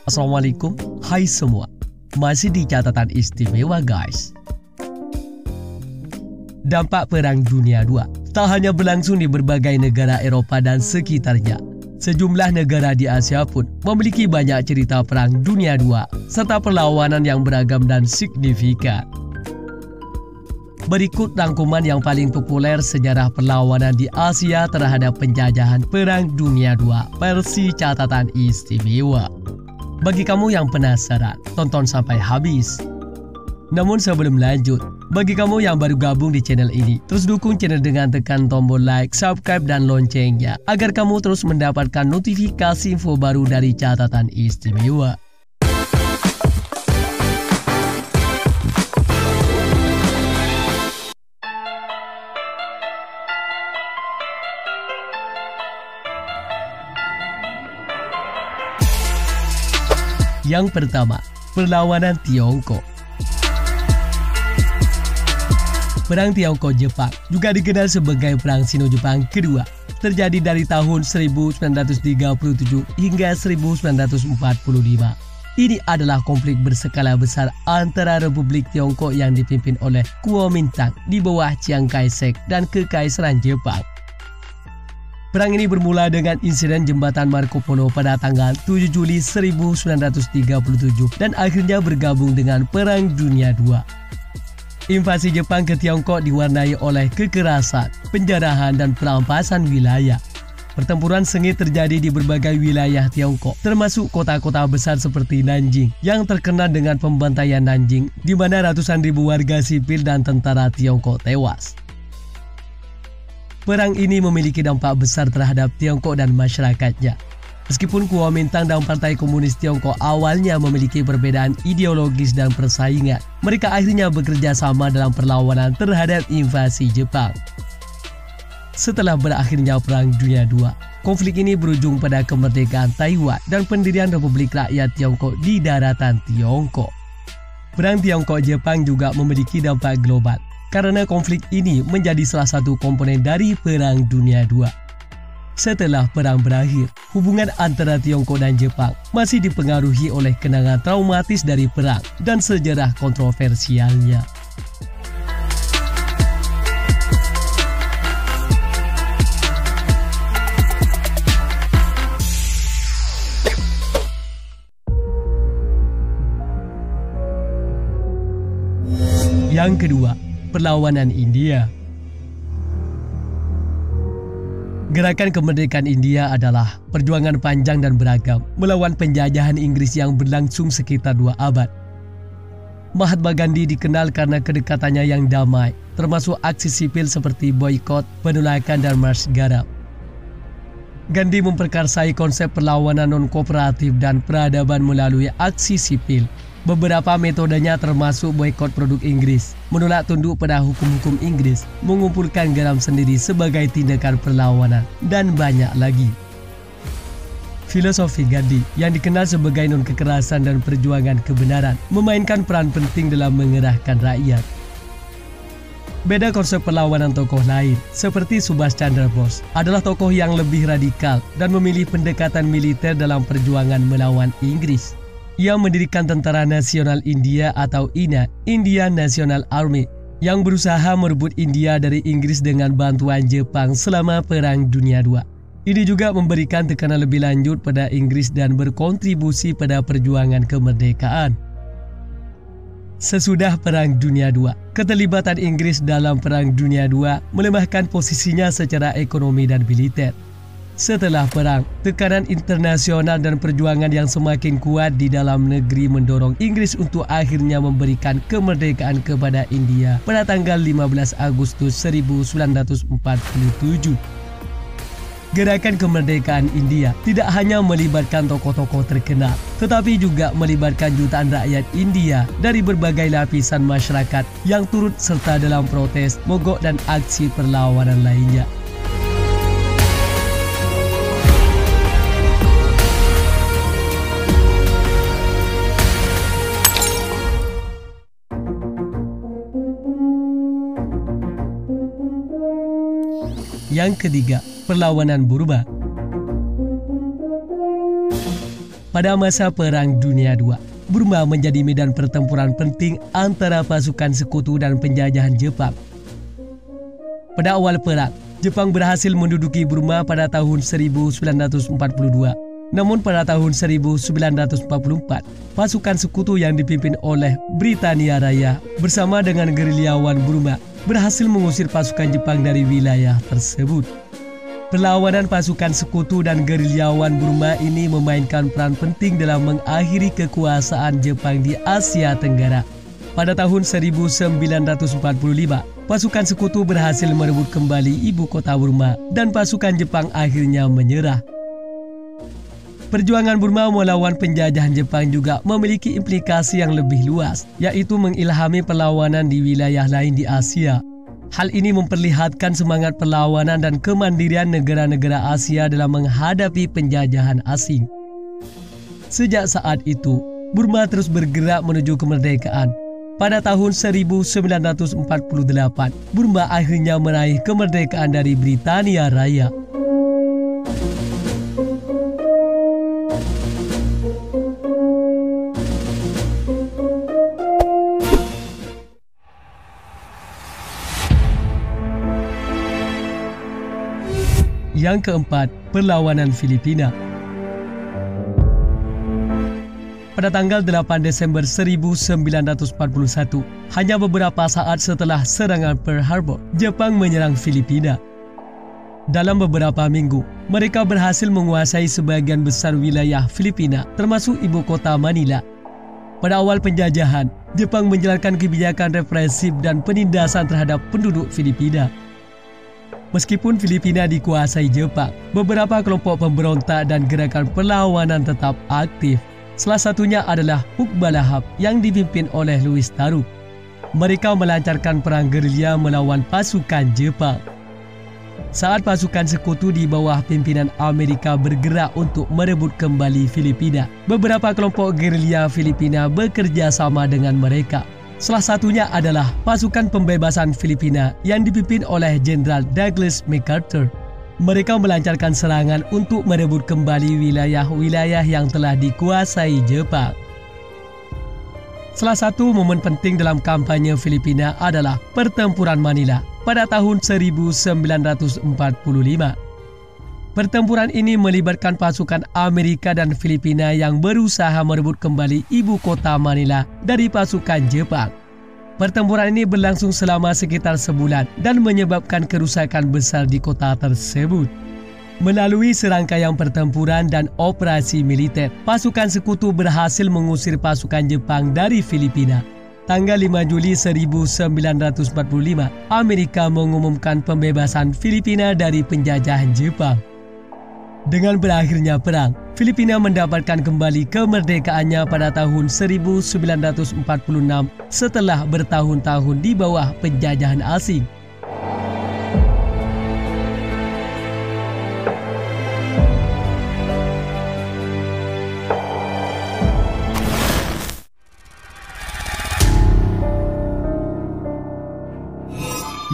Assalamualaikum, hai semua. Masih di catatan istimewa guys. Dampak Perang Dunia II tak hanya berlangsung di berbagai negara Eropa dan sekitarnya. Sejumlah negara di Asia pun memiliki banyak cerita Perang Dunia II serta perlawanan yang beragam dan signifikan. Berikut rangkuman yang paling populer sejarah perlawanan di Asia terhadap penjajahan Perang Dunia II versi catatan istimewa. Bagi kamu yang penasaran, tonton sampai habis. Namun sebelum lanjut, bagi kamu yang baru gabung di channel ini, terus dukung channel dengan tekan tombol like, subscribe, dan loncengnya agar kamu terus mendapatkan notifikasi info baru dari catatan istimewa. Yang pertama, perlawanan Tiongkok. Perang Tiongkok-Jepang juga dikenal sebagai Perang Sino-Jepang kedua, terjadi dari tahun 1937 hingga 1945. Ini adalah konflik berskala besar antara Republik Tiongkok yang dipimpin oleh Kuomintang di bawah Chiang Kai-shek dan Kekaisaran Jepang. Perang ini bermula dengan insiden jembatan Marco Polo pada tanggal 7 Juli 1937 dan akhirnya bergabung dengan Perang Dunia II. Invasi Jepang ke Tiongkok diwarnai oleh kekerasan, penjarahan, dan perampasan wilayah. Pertempuran sengit terjadi di berbagai wilayah Tiongkok, termasuk kota-kota besar seperti Nanjing yang terkenal dengan pembantaian Nanjing, di mana ratusan ribu warga sipil dan tentara Tiongkok tewas. Perang ini memiliki dampak besar terhadap Tiongkok dan masyarakatnya. Meskipun Kuomintang dan Partai Komunis Tiongkok awalnya memiliki perbedaan ideologis dan persaingan, mereka akhirnya bekerja sama dalam perlawanan terhadap invasi Jepang. Setelah berakhirnya Perang Dunia II, konflik ini berujung pada kemerdekaan Taiwan dan pendirian Republik Rakyat Tiongkok di daratan Tiongkok. Perang Tiongkok-Jepang juga memiliki dampak global, karena konflik ini menjadi salah satu komponen dari Perang Dunia II. Setelah perang berakhir, hubungan antara Tiongkok dan Jepang masih dipengaruhi oleh kenangan traumatis dari perang dan sejarah kontroversialnya. Yang kedua, perlawanan India. Gerakan kemerdekaan India adalah perjuangan panjang dan beragam melawan penjajahan Inggris yang berlangsung sekitar 2 abad. Mahatma Gandhi dikenal karena kedekatannya yang damai, termasuk aksi sipil seperti boikot, penolakan, dan Mars Garam. Gandhi memperkarsai konsep perlawanan non-kooperatif dan peradaban melalui aksi sipil. Beberapa metodenya termasuk boikot produk Inggris, menolak tunduk pada hukum-hukum Inggris, mengumpulkan garam sendiri sebagai tindakan perlawanan, dan banyak lagi. Filosofi Gandhi yang dikenal sebagai non-kekerasan dan perjuangan kebenaran memainkan peran penting dalam mengerahkan rakyat. Beda konsep perlawanan tokoh lain, seperti Subhas Chandra Bose, adalah tokoh yang lebih radikal dan memilih pendekatan militer dalam perjuangan melawan Inggris. Ia mendirikan Tentara Nasional India atau INA, Indian National Army, yang berusaha merebut India dari Inggris dengan bantuan Jepang selama Perang Dunia II. Ini juga memberikan tekanan lebih lanjut pada Inggris dan berkontribusi pada perjuangan kemerdekaan. Sesudah Perang Dunia II, keterlibatan Inggris dalam Perang Dunia II melemahkan posisinya secara ekonomi dan militer. Setelah perang, tekanan internasional dan perjuangan yang semakin kuat di dalam negeri mendorong Inggris untuk akhirnya memberikan kemerdekaan kepada India pada tanggal 15 Agustus 1947. Gerakan kemerdekaan India tidak hanya melibatkan tokoh-tokoh terkenal, tetapi juga melibatkan jutaan rakyat India dari berbagai lapisan masyarakat yang turut serta dalam protes, mogok, dan aksi perlawanan lainnya. Yang ketiga, perlawanan Burma. Pada masa Perang Dunia II, Burma menjadi medan pertempuran penting antara pasukan sekutu dan penjajahan Jepang. Pada awal perang, Jepang berhasil menduduki Burma pada tahun 1942. Namun pada tahun 1944, pasukan sekutu yang dipimpin oleh Britania Raya bersama dengan gerilyawan Burma berhasil mengusir pasukan Jepang dari wilayah tersebut. Perlawanan pasukan sekutu dan gerilyawan Burma ini memainkan peran penting dalam mengakhiri kekuasaan Jepang di Asia Tenggara. Pada tahun 1945, pasukan sekutu berhasil merebut kembali ibu kota Burma dan pasukan Jepang akhirnya menyerah. Perjuangan Burma melawan penjajahan Jepang juga memiliki implikasi yang lebih luas, yaitu mengilhami perlawanan di wilayah lain di Asia. Hal ini memperlihatkan semangat perlawanan dan kemandirian negara-negara Asia dalam menghadapi penjajahan asing. Sejak saat itu, Burma terus bergerak menuju kemerdekaan. Pada tahun 1948, Burma akhirnya meraih kemerdekaan dari Britania Raya. Yang keempat, perlawanan Filipina. Pada tanggal 8 Desember 1941, hanya beberapa saat setelah serangan Pearl Harbor, Jepang menyerang Filipina. Dalam beberapa minggu, mereka berhasil menguasai sebagian besar wilayah Filipina, termasuk ibu kota Manila. Pada awal penjajahan, Jepang menjalankan kebijakan represif dan penindasan terhadap penduduk Filipina. Meskipun Filipina dikuasai Jepang, beberapa kelompok pemberontak dan gerakan perlawanan tetap aktif. Salah satunya adalah Hukbalahap yang dipimpin oleh Louis Taruk. Mereka melancarkan perang gerilya melawan pasukan Jepang. Saat pasukan sekutu di bawah pimpinan Amerika bergerak untuk merebut kembali Filipina, beberapa kelompok gerilya Filipina bekerja sama dengan mereka. Salah satunya adalah pasukan pembebasan Filipina yang dipimpin oleh Jenderal Douglas MacArthur. Mereka melancarkan serangan untuk merebut kembali wilayah-wilayah yang telah dikuasai Jepang. Salah satu momen penting dalam kampanye Filipina adalah Pertempuran Manila pada tahun 1945. Pertempuran ini melibatkan pasukan Amerika dan Filipina yang berusaha merebut kembali ibu kota Manila dari pasukan Jepang. Pertempuran ini berlangsung selama sekitar sebulan dan menyebabkan kerusakan besar di kota tersebut. Melalui serangkaian pertempuran dan operasi militer, pasukan sekutu berhasil mengusir pasukan Jepang dari Filipina. Tanggal 5 Juli 1945, Amerika mengumumkan pembebasan Filipina dari penjajahan Jepang. Dengan berakhirnya perang, Filipina mendapatkan kembali kemerdekaannya pada tahun 1946 setelah bertahun-tahun di bawah penjajahan asing.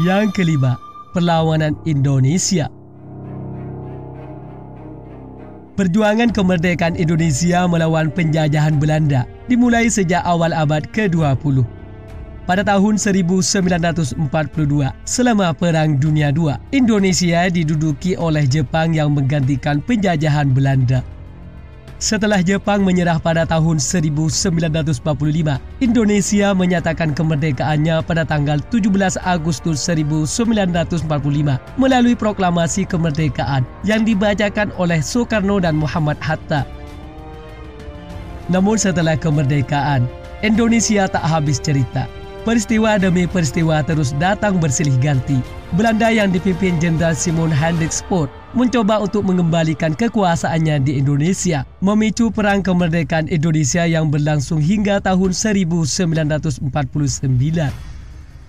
Yang kelima, perlawanan Indonesia. Perjuangan kemerdekaan Indonesia melawan penjajahan Belanda dimulai sejak awal abad ke-20. Pada tahun 1942, selama Perang Dunia II, Indonesia diduduki oleh Jepang yang menggantikan penjajahan Belanda. Setelah Jepang menyerah pada tahun 1945, Indonesia menyatakan kemerdekaannya pada tanggal 17 Agustus 1945 melalui proklamasi kemerdekaan yang dibacakan oleh Soekarno dan Muhammad Hatta. Namun setelah kemerdekaan, Indonesia tak habis cerita. Peristiwa demi peristiwa terus datang bersilih ganti. Belanda yang dipimpin Jenderal Simon Hendrik Spot mencoba untuk mengembalikan kekuasaannya di Indonesia, memicu perang kemerdekaan Indonesia yang berlangsung hingga tahun 1949.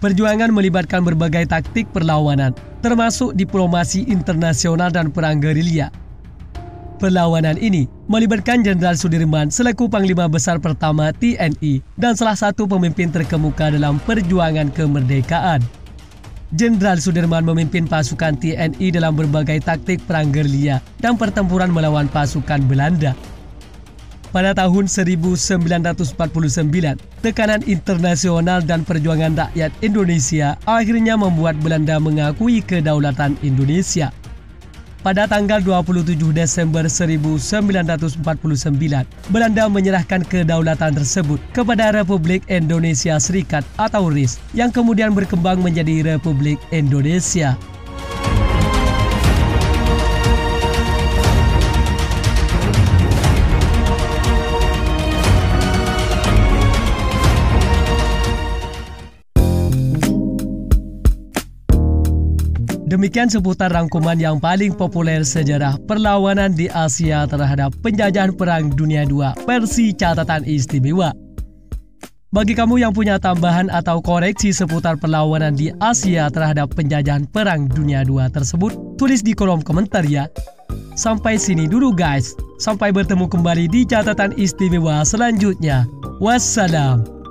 Perjuangan melibatkan berbagai taktik perlawanan, termasuk diplomasi internasional dan perang gerilya. Perlawanan ini melibatkan Jenderal Sudirman selaku Panglima Besar pertama TNI dan salah satu pemimpin terkemuka dalam perjuangan kemerdekaan. Jenderal Sudirman memimpin pasukan TNI dalam berbagai taktik perang gerilya dan pertempuran melawan pasukan Belanda. Pada tahun 1949, tekanan internasional dan perjuangan rakyat Indonesia akhirnya membuat Belanda mengakui kedaulatan Indonesia. Pada tanggal 27 Desember 1949, Belanda menyerahkan kedaulatan tersebut kepada Republik Indonesia Serikat atau RIS, yang kemudian berkembang menjadi Republik Indonesia. Demikian seputar rangkuman yang paling populer sejarah perlawanan di Asia terhadap penjajahan Perang Dunia II versi catatan istimewa. Bagi kamu yang punya tambahan atau koreksi seputar perlawanan di Asia terhadap penjajahan Perang Dunia II tersebut, tulis di kolom komentar ya. Sampai sini dulu guys. Sampai bertemu kembali di catatan istimewa selanjutnya. Wassalam.